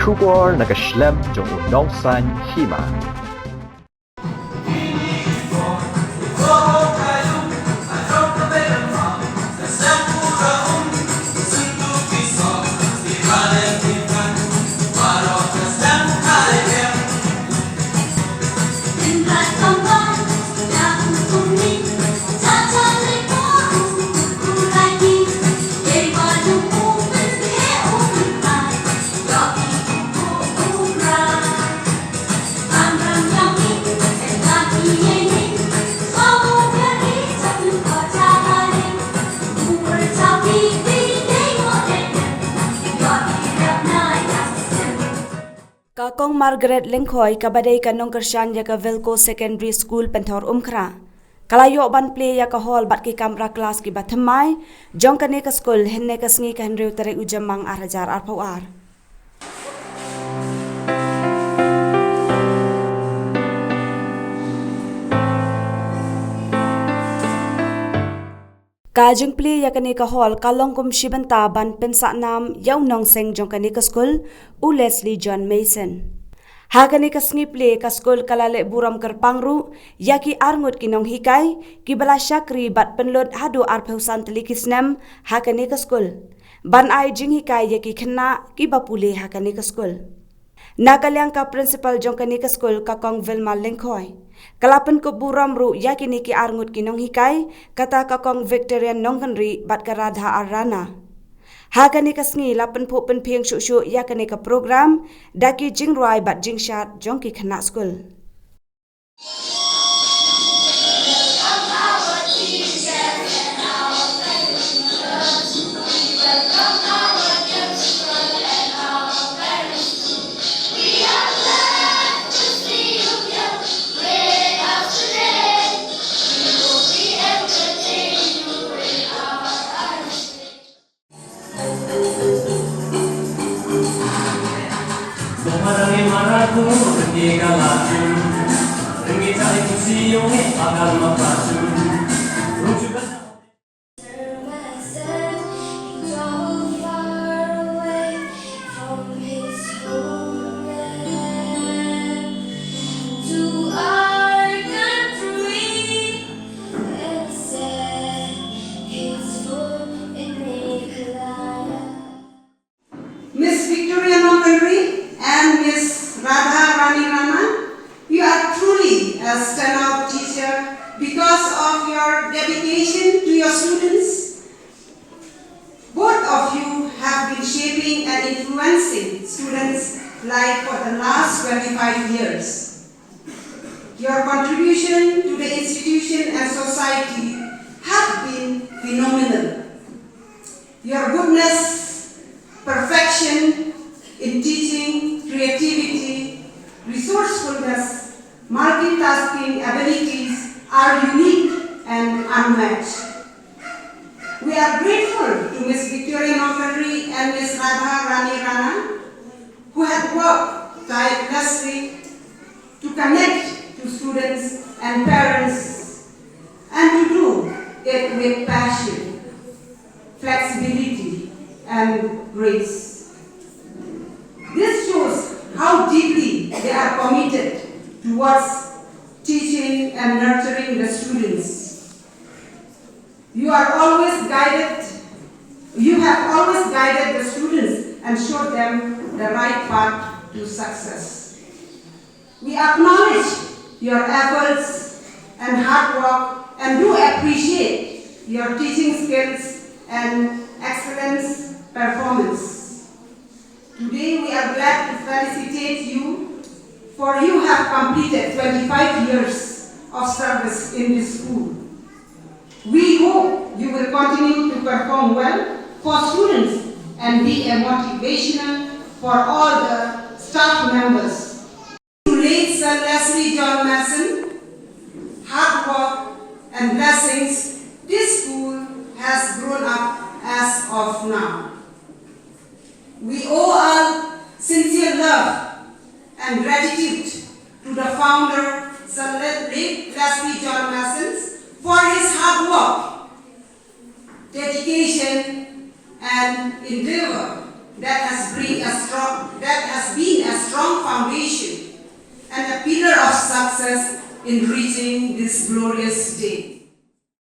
Trubor nakaslem jong unongsan hima. Kakong Margaret Lengkhoy kabadai kanong Kershan ya ka Velco Secondary School Penthor Umkhra. Kalayo ban play ya ka hall bat ki kamra class ki bathmai jong kane ka school henne ka sngi ka henreu tere ujamang arhajar arpawar. Kajung play ya kane ka hall kalong kum shibanta ban pensa nam yaw nong seng jong kane ka school u Leslie John Mason. Ha kane ka sngi play ka school kalale buram kerpangru yaki arngut kinong hikai ki bala syakri bat penlot hadu arphausan telikisnam ha kane ka school. Ban ai jing hikai yaki khna ki bapule ha kane ka school. Nakalyang ka principal jong kane ka school kakong Vilma Lengkhoy. Kalapan ko buram ru yakini ki arngut kinong hikai kata kakong Victorian nongkanri bat ka Radha Arana. Hakani ka sngi lapan po penpiang syuk yakani ka program daki jingruai bat jingshat jong ki khana school. Miss Victoria Nongkanri and Miss Radha Rani Rana, you are truly a standout teacher because of your dedication to your students. Both of you have been shaping and influencing students' life for the last 25 years. Your contribution to the institution and society have been phenomenal. Your goodness, perfection in teaching, creativity, resourcefulness, multitasking abilities are unique and unmatched. We are grateful to Ms. Victoria Nongkanri and Ms. Radha Rani Rana, who have worked tirelessly to connect to students and parents and to do it with passion, flexibility, and grace. This shows how deeply they are committed towards teaching and nurturing the students. You have always guided the students and showed them the right path to success. We acknowledge your efforts and hard work and do appreciate your teaching skills and excellence performance. Today we are glad to felicitate you for you have completed 25 years of service in this school. We hope you will continue to perform well for students and be a motivation for all the staff members. To late Sir Leslie John Mason, hard work and blessings, this school has grown up as of now. We owe our sincere love and gratitude to the founder, Sir Leslie John Mason, for his hard work, dedication, and endeavor that has been a strong foundation and a pillar of success in reaching this glorious day.